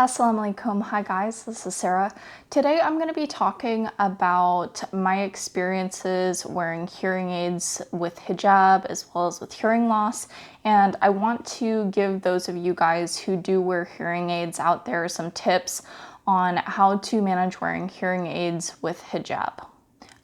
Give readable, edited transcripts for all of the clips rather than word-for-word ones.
Assalamualaikum. Hi guys, this is Sarah. Today I'm going to be talking about my experiences wearing hearing aids with hijab as well as with hearing loss, and I want to give those of you guys who do wear hearing aids out there some tips on how to manage wearing hearing aids with hijab.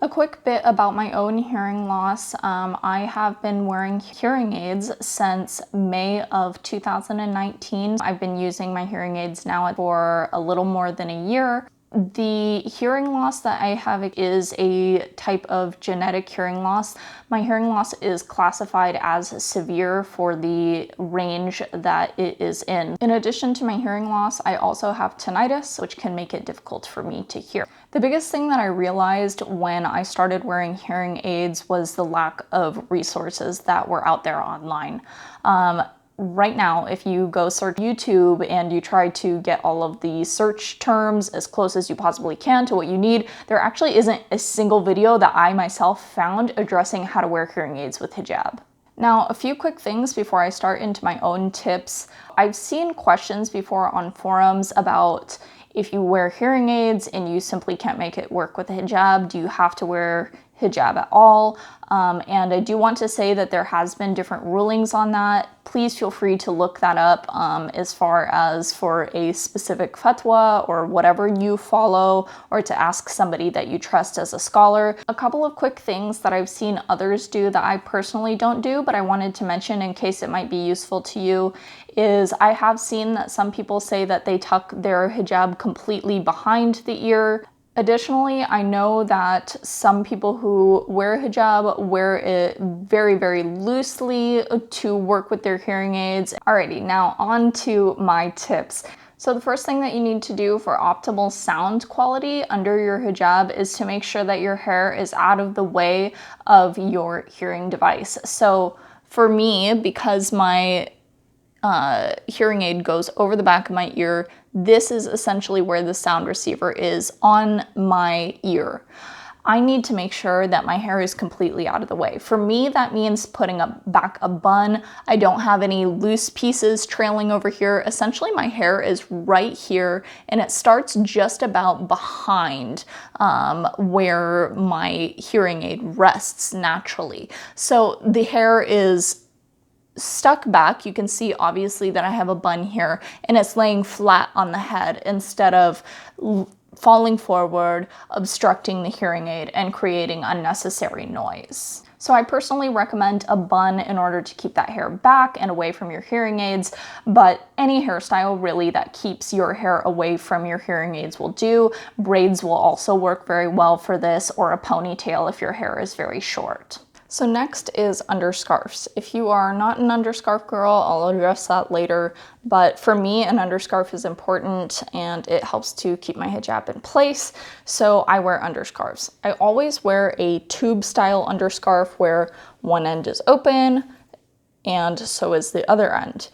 A quick bit about my own hearing loss. I have been wearing hearing aids since May of 2019. I've been using my hearing aids now for a little more than a year. The hearing loss that I have is a type of genetic hearing loss. My hearing loss is classified as severe for the range that it is in. In addition to my hearing loss, I also have tinnitus, which can make it difficult for me to hear. The biggest thing that I realized when I started wearing hearing aids was the lack of resources that were out there online. Right now, if you go search YouTube and you try to get all of the search terms as close as you possibly can to what you need, there actually isn't a single video that I myself found addressing how to wear hearing aids with hijab. Now, a few quick things before I start into my own tips. I've seen questions before on forums about if you wear hearing aids and you simply can't make it work with a hijab, do you have to wear hijab at all? And I do want to say that there has been different rulings on that. Please feel free to look that up as far as for a specific fatwa or whatever you follow, or to ask somebody that you trust as a scholar. A couple of quick things that I've seen others do that I personally don't do, but I wanted to mention in case it might be useful to you, is I have seen that some people say that they tuck their hijab completely behind the ear. Additionally, I know that some people who wear hijab wear it very, very loosely to work with their hearing aids. Alrighty, now on to my tips. So the first thing that you need to do for optimal sound quality under your hijab is to make sure that your hair is out of the way of your hearing device. So for me, because my hearing aid goes over the back of my ear, this is essentially where the sound receiver is on my ear. I need to make sure that my hair is completely out of the way. For me, that means putting back a bun. I don't have any loose pieces trailing over here. Essentially, my hair is right here, and it starts just about behind where my hearing aid rests naturally. So the hair is stuck back. You can see obviously that I have a bun here, and it's laying flat on the head instead of falling forward, obstructing the hearing aid and creating unnecessary noise. So I personally recommend a bun in order to keep that hair back and away from your hearing aids, but any hairstyle really that keeps your hair away from your hearing aids will do. Braids will also work very well for this, or a ponytail if your hair is very short. So next is underscarves. If you are not an underscarf girl, I'll address that later, but for me, an underscarf is important and it helps to keep my hijab in place, so I wear underscarves. I always wear a tube style underscarf where one end is open and so is the other end.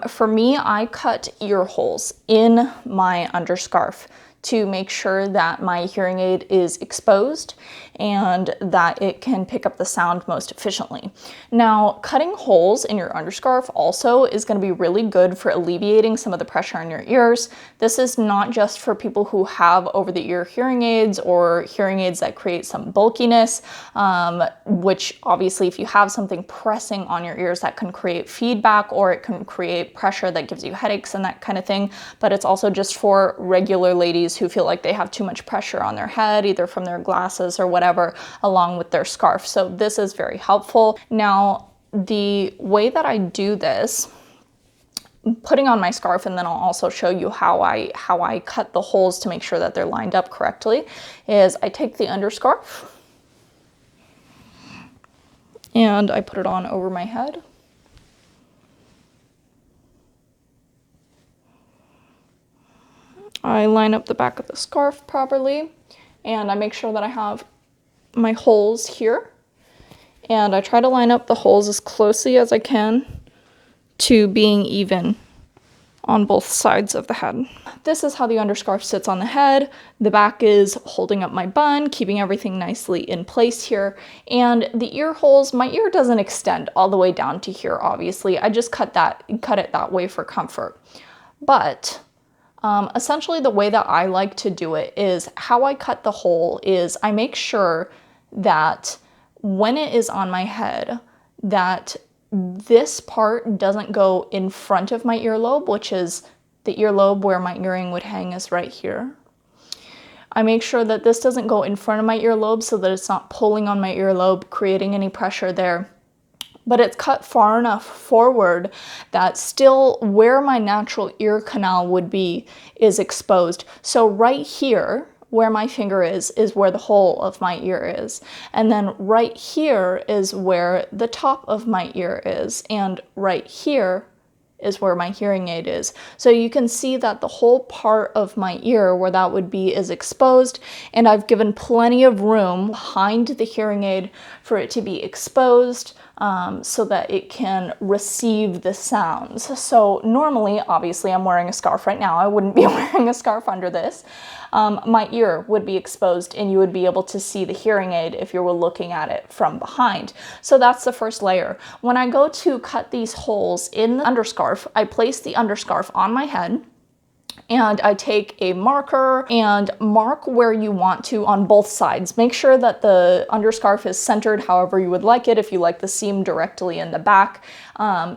For me, I cut ear holes in my underscarf to make sure that my hearing aid is exposed and that it can pick up the sound most efficiently. Now, cutting holes in your underscarf also is going to be really good for alleviating some of the pressure on your ears. This is not just for people who have over-the-ear hearing aids or hearing aids that create some bulkiness, which obviously if you have something pressing on your ears, that can create feedback or it can create pressure that gives you headaches and that kind of thing. But it's also just for regular ladies who feel like they have too much pressure on their head, either from their glasses or whatever, along with their scarf. So this is very helpful. Now, the way that I do this, putting on my scarf, and then I'll also show you how I cut the holes to make sure that they're lined up correctly, is I take the underscarf and I put it on over my head. I line up the back of the scarf properly, and I make sure that I have my holes here, and I try to line up the holes as closely as I can to being even on both sides of the head. This is how the underscarf sits on the head. The back is holding up my bun, keeping everything nicely in place here. And the ear holes, my ear doesn't extend all the way down to here, obviously. I just cut it that way for comfort. But Essentially, the way that I like to do it is how I cut the hole is I make sure that when it is on my head, that this part doesn't go in front of my earlobe, which is the earlobe where my earring would hang is right here. I make sure that this doesn't go in front of my earlobe so that it's not pulling on my earlobe, creating any pressure there. But it's cut far enough forward that still where my natural ear canal would be is exposed. So right here, where my finger is where the hole of my ear is. And then right here is where the top of my ear is. And right here is where my hearing aid is. So you can see that the whole part of my ear where that would be is exposed, and I've given plenty of room behind the hearing aid for it to be exposed so that it can receive the sounds. So normally, obviously I'm wearing a scarf right now. I wouldn't be wearing a scarf under this. My ear would be exposed and you would be able to see the hearing aid if you were looking at it from behind. So that's the first layer. When I go to cut these holes in the underscarf, I place the underscarf on my head and I take a marker and mark where you want to on both sides. Make sure that the underscarf is centered however you would like it, if you like the seam directly in the back,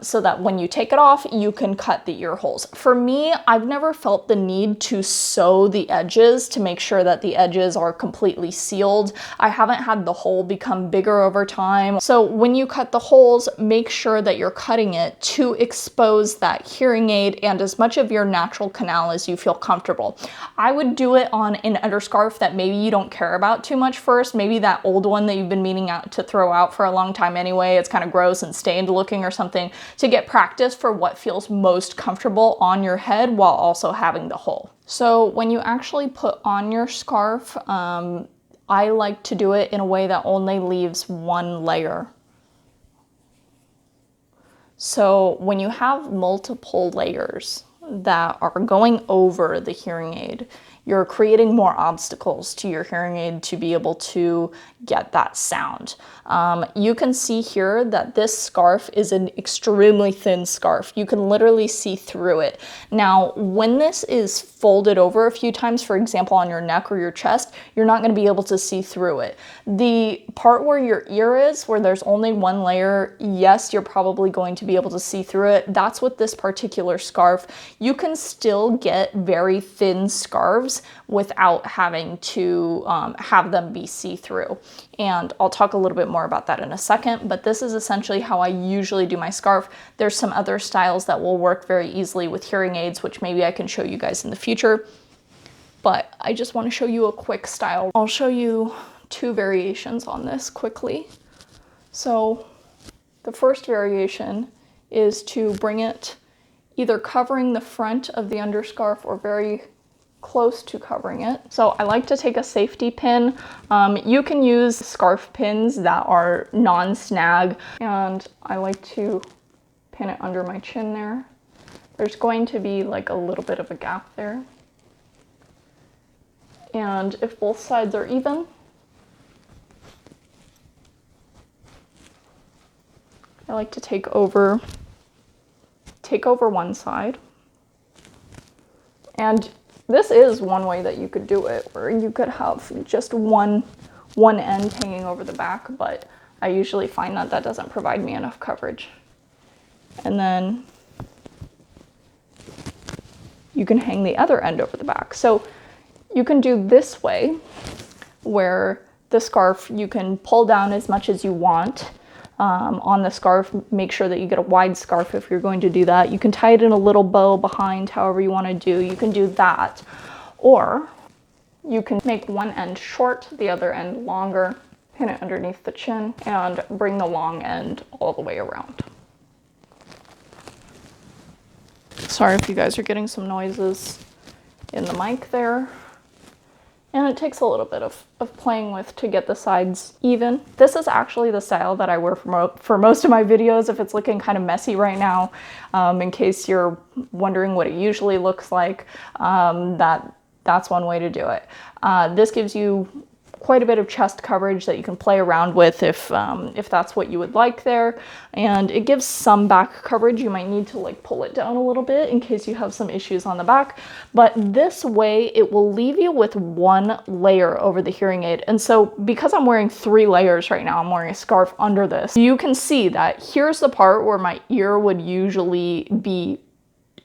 so that when you take it off, you can cut the ear holes. For me, I've never felt the need to sew the edges to make sure that the edges are completely sealed. I haven't had the hole become bigger over time. So when you cut the holes, make sure that you're cutting it to expose that hearing aid and as much of your natural canal as you feel comfortable. I would do it on an underscarf that maybe you don't care about too much first, maybe that old one that you've been meaning to throw out for a long time anyway. It's kind of gross and stained looking or something, to get practice for what feels most comfortable on your head while also having the hole. So when you actually put on your scarf, I like to do it in a way that only leaves one layer. So when you have multiple layers that are going over the hearing aid, you're creating more obstacles to your hearing aid to be able to get that sound. You can see here that this scarf is an extremely thin scarf. You can literally see through it. Now, when this is folded over a few times, for example, on your neck or your chest, you're not going to be able to see through it. The part where your ear is, where there's only one layer, yes, you're probably going to be able to see through it. That's with this particular scarf. You can still get very thin scarves without having to have them be see-through. And I'll talk a little bit more about that in a second, but this is essentially how I usually do my scarf. There's some other styles that will work very easily with hearing aids, which maybe I can show you guys in the future, but I just want to show you a quick style. I'll show you two variations on this quickly. So the first variation is to bring it either covering the front of the underscarf or very close to covering it. So I like to take a safety pin. You can use scarf pins that are non-snag, and I like to pin it under my chin there. There's going to be like a little bit of a gap there. And if both sides are even, I like to take over one side. And this is one way that you could do it, where you could have just one end hanging over the back, but I usually find that that doesn't provide me enough coverage. And then you can hang the other end over the back. So you can do this way, where the scarf, you can pull down as much as you want on the scarf. Make sure that you get a wide scarf if you're going to do that. You can tie it in a little bow behind, however you want to do. You can do that. Or you can make one end short, the other end longer, pin it underneath the chin, and bring the long end all the way around. Sorry if you guys are getting some noises in the mic there. And it takes a little bit of playing with to get the sides even. This is actually the style that I wear for most of my videos, if it's looking kind of messy right now. In case you're wondering what it usually looks like, that's one way to do it. This gives you quite a bit of chest coverage that you can play around with if that's what you would like there. And it gives some back coverage. You might need to like pull it down a little bit in case you have some issues on the back. But this way it will leave you with one layer over the hearing aid. And so because I'm wearing 3 layers right now, I'm wearing a scarf under this, you can see that here's the part where my ear would usually be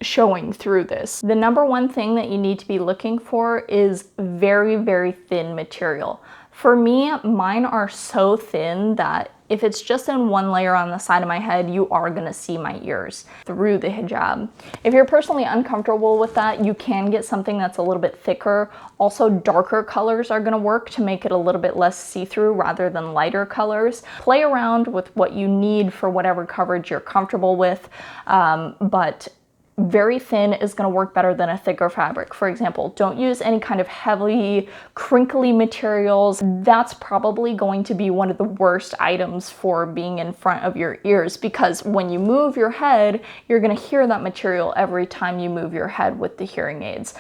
showing through this. The number one thing that you need to be looking for is very, very thin material. For me, mine are so thin that if it's just in one layer on the side of my head, you are gonna see my ears through the hijab. If you're personally uncomfortable with that, you can get something that's a little bit thicker. Also, darker colors are gonna work to make it a little bit less see-through rather than lighter colors. Play around with what you need for whatever coverage you're comfortable with, but very thin is going to work better than a thicker fabric. For example, don't use any kind of heavy, crinkly materials. That's probably going to be one of the worst items for being in front of your ears, because when you move your head, you're going to hear that material every time you move your head with the hearing aids.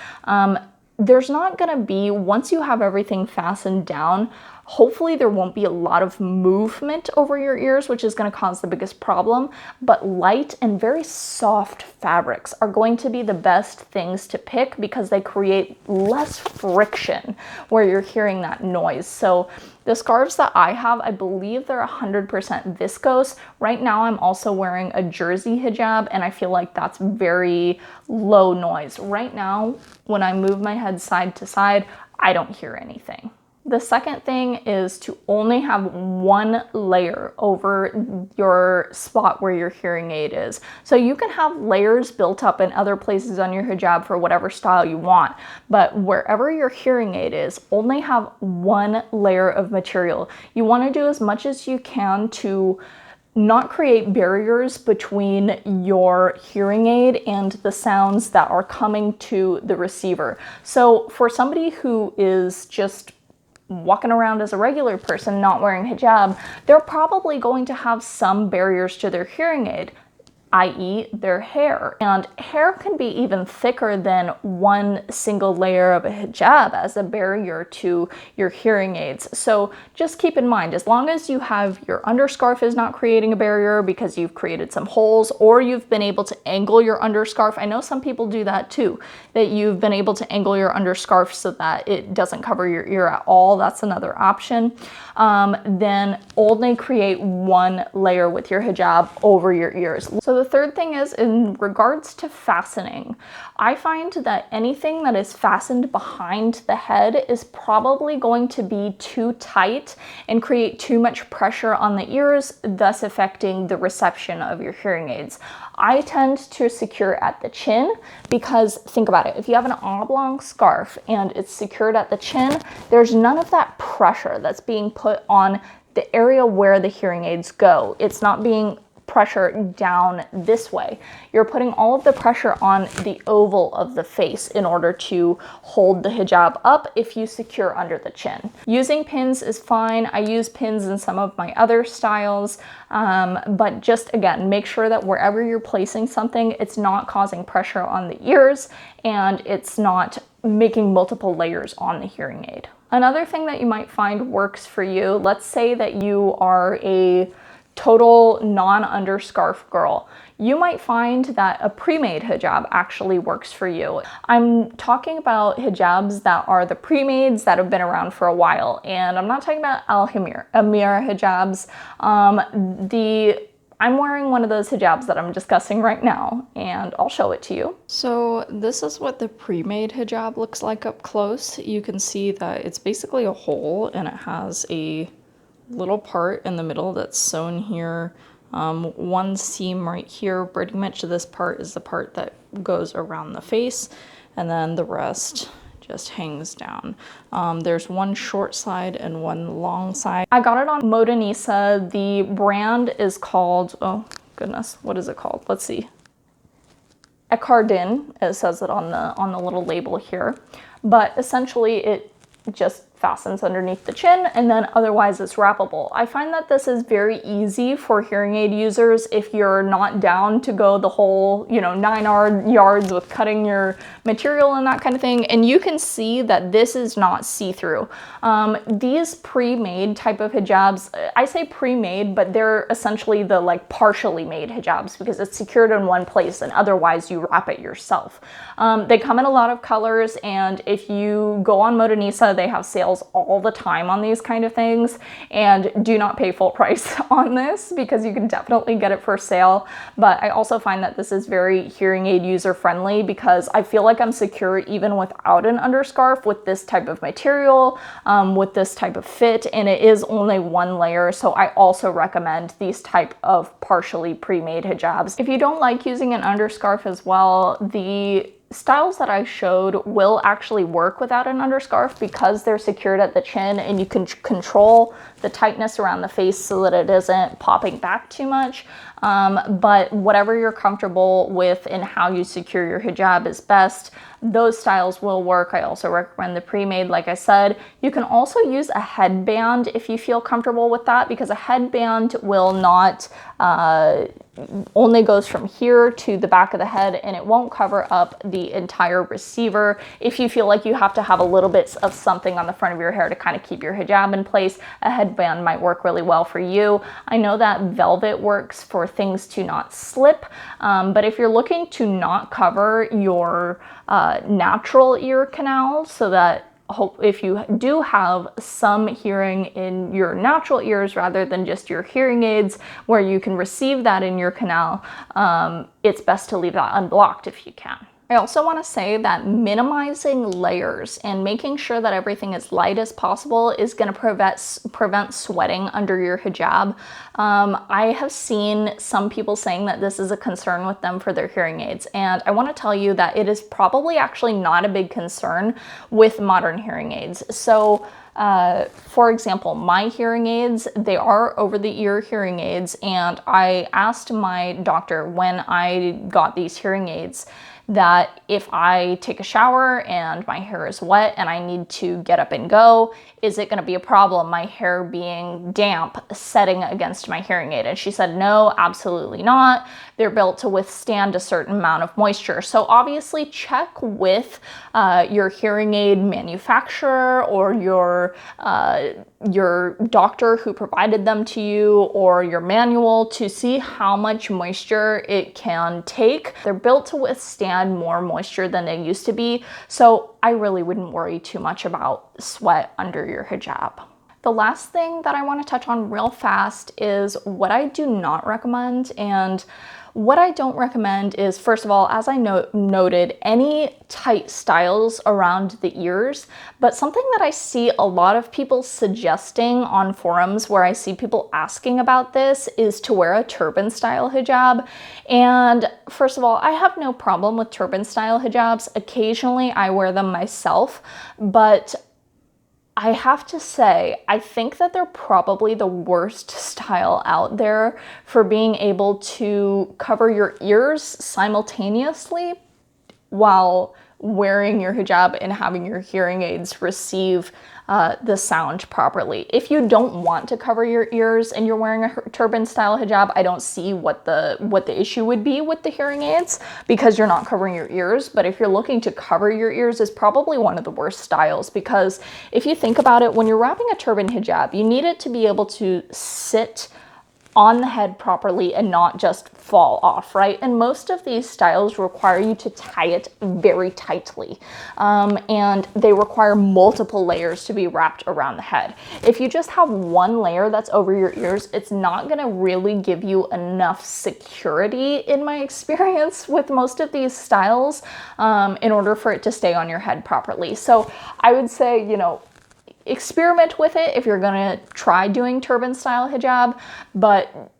There's not going to be, once you have everything fastened down, hopefully there won't be a lot of movement over your ears, which is going to cause the biggest problem, but light and very soft fabrics are going to be the best things to pick because they create less friction where you're hearing that noise. So the scarves that I have, I believe they're 100% viscose. Right now I'm also wearing a jersey hijab, and I feel like that's very low noise. Right now, when I move my head side to side, I don't hear anything. The second thing is to only have one layer over your spot where your hearing aid is. So you can have layers built up in other places on your hijab for whatever style you want, but wherever your hearing aid is, only have one layer of material. You want to do as much as you can to not create barriers between your hearing aid and the sounds that are coming to the receiver. So for somebody who is just walking around as a regular person not wearing hijab, they're probably going to have some barriers to their hearing aid, i.e. their hair. And hair can be even thicker than one single layer of a hijab as a barrier to your hearing aids. So just keep in mind, as long as you have your underscarf is not creating a barrier because you've created some holes, or you've been able to angle your underscarf. I know some people do that too, that you've been able to angle your underscarf so that it doesn't cover your ear at all. That's another option. Then only create one layer with your hijab over your ears. So the third thing is in regards to fastening. I find that anything that is fastened behind the head is probably going to be too tight and create too much pressure on the ears, thus affecting the reception of your hearing aids. I tend to secure at the chin because, think about it, if you have an oblong scarf and it's secured at the chin, there's none of that pressure that's being put on the area where the hearing aids go. It's not being pressure down this way. You're putting all of the pressure on the oval of the face in order to hold the hijab up if you secure under the chin. Using pins is fine. I use pins in some of my other styles, but just again, make sure that wherever you're placing something, it's not causing pressure on the ears and it's not making multiple layers on the hearing aid. Another thing that you might find works for you, let's say that you are a total non-underscarf girl. You might find that a pre-made hijab actually works for you. I'm talking about hijabs that are the pre-mades that have been around for a while, and I'm not talking about Amira hijabs. I'm wearing one of those hijabs that I'm discussing right now, and I'll show it to you. So this is what the pre-made hijab looks like up close. You can see that it's basically a hole, and it has a little part in the middle that's sewn here. One seam right here, pretty much this part is the part that goes around the face, and then the rest just hangs down. There's one short side and one long side. I got it on Modanisa. The brand is called, oh goodness, what is it called? Let's see. Ecardin, it says it on the little label here. But essentially it just fastens underneath the chin, and then otherwise it's wrappable. I find that this is very easy for hearing aid users if you're not down to go the whole, 9 yards with cutting your material and that kind of thing. And you can see that this is not see-through. These pre-made type of hijabs, I say pre-made, but they're essentially the like partially made hijabs because it's secured in one place and otherwise you wrap it yourself. They come in a lot of colors, and if you go on Modanisa, they have sales all the time on these kind of things, and do not pay full price on this because you can definitely get it for sale. But I also find that this is very hearing aid user friendly because I feel like I'm secure even without an underscarf with this type of material, with this type of fit, and it is only one layer. So I also recommend these type of partially pre-made hijabs. If you don't like using an underscarf as well, the styles that I showed will actually work without an underscarf because they're secured at the chin, and you can control the tightness around the face so that it isn't popping back too much. But whatever you're comfortable with and how you secure your hijab is best. Those styles will work. I also recommend the pre-made, like I said. You can also use a headband if you feel comfortable with that, because a headband will not only goes from here to the back of the head, and it won't cover up the entire receiver. If you feel like you have to have a little bit of something on the front of your hair to kind of keep your hijab in place, a headband might work really well for you. I know that velvet works for things to not slip, but if you're looking to not cover your natural ear canal, so that if you do have some hearing in your natural ears rather than just your hearing aids where you can receive that in your canal, it's best to leave that unblocked if you can. I also want to say that minimizing layers and making sure that everything is light as possible is going to prevent sweating under your hijab. I have seen some people saying that this is a concern with them for their hearing aids, and I want to tell you that it is probably actually not a big concern with modern hearing aids. So for example, my hearing aids, they are over-the-ear hearing aids, and I asked my doctor when I got these hearing aids that if I take a shower and my hair is wet and I need to get up and go, is it going to be a problem, my hair being damp setting against my hearing aid? And she said, no, absolutely not. They're built to withstand a certain amount of moisture. So obviously check with your hearing aid manufacturer or your doctor who provided them to you, or your manual, to see how much moisture it can take. They're built to withstand more moisture than they used to be. So I really wouldn't worry too much about sweat under your hijab. The last thing that I want to touch on real fast is what I do not recommend. And what I don't recommend is, first of all, as I noted, any tight styles around the ears. But something that I see a lot of people suggesting on forums where I see people asking about this is to wear a turban style hijab. And first of all, I have no problem with turban style hijabs. Occasionally I wear them myself, but I have to say, I think that they're probably the worst style out there for being able to cover your ears simultaneously while wearing your hijab and having your hearing aids receive the sound properly. If you don't want to cover your ears and you're wearing a turban style hijab, I don't see what the issue would be with the hearing aids, because you're not covering your ears. But if you're looking to cover your ears, is probably one of the worst styles, because if you think about it, when you're wrapping a turban hijab, you need it to be able to sit on the head properly and not just fall off, right? And most of these styles require you to tie it very tightly, and they require multiple layers to be wrapped around the head. If you just have one layer that's over your ears, it's not gonna really give you enough security, in my experience, with most of these styles, in order for it to stay on your head properly. So I would say, experiment with it if you're gonna try doing turban style hijab, but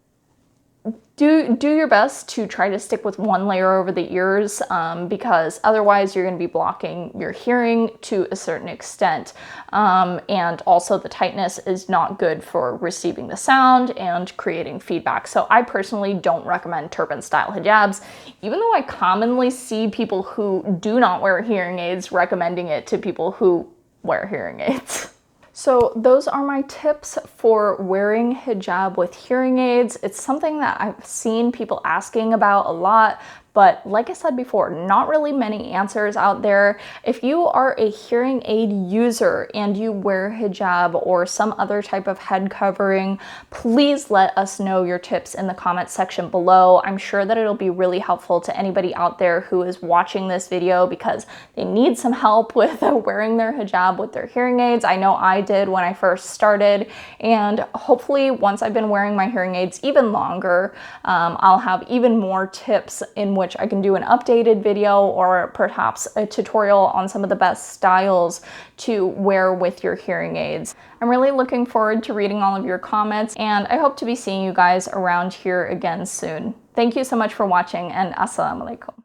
do your best to try to stick with one layer over the ears, because otherwise you're going to be blocking your hearing to a certain extent. And also the tightness is not good for receiving the sound and creating feedback. So I personally don't recommend turban style hijabs, even though I commonly see people who do not wear hearing aids recommending it to people who wear hearing aids. So those are my tips for wearing hijab with hearing aids. It's something that I've seen people asking about a lot, but like I said before, not really many answers out there. If you are a hearing aid user and you wear hijab or some other type of head covering, please let us know your tips in the comments section below. I'm sure that it'll be really helpful to anybody out there who is watching this video because they need some help with wearing their hijab with their hearing aids. I know I did when I first started, and hopefully once I've been wearing my hearing aids even longer, I'll have even more tips in which I can do an updated video or perhaps a tutorial on some of the best styles to wear with your hearing aids. I'm really looking forward to reading all of your comments, and I hope to be seeing you guys around here again soon. Thank you so much for watching, and assalamu alaikum.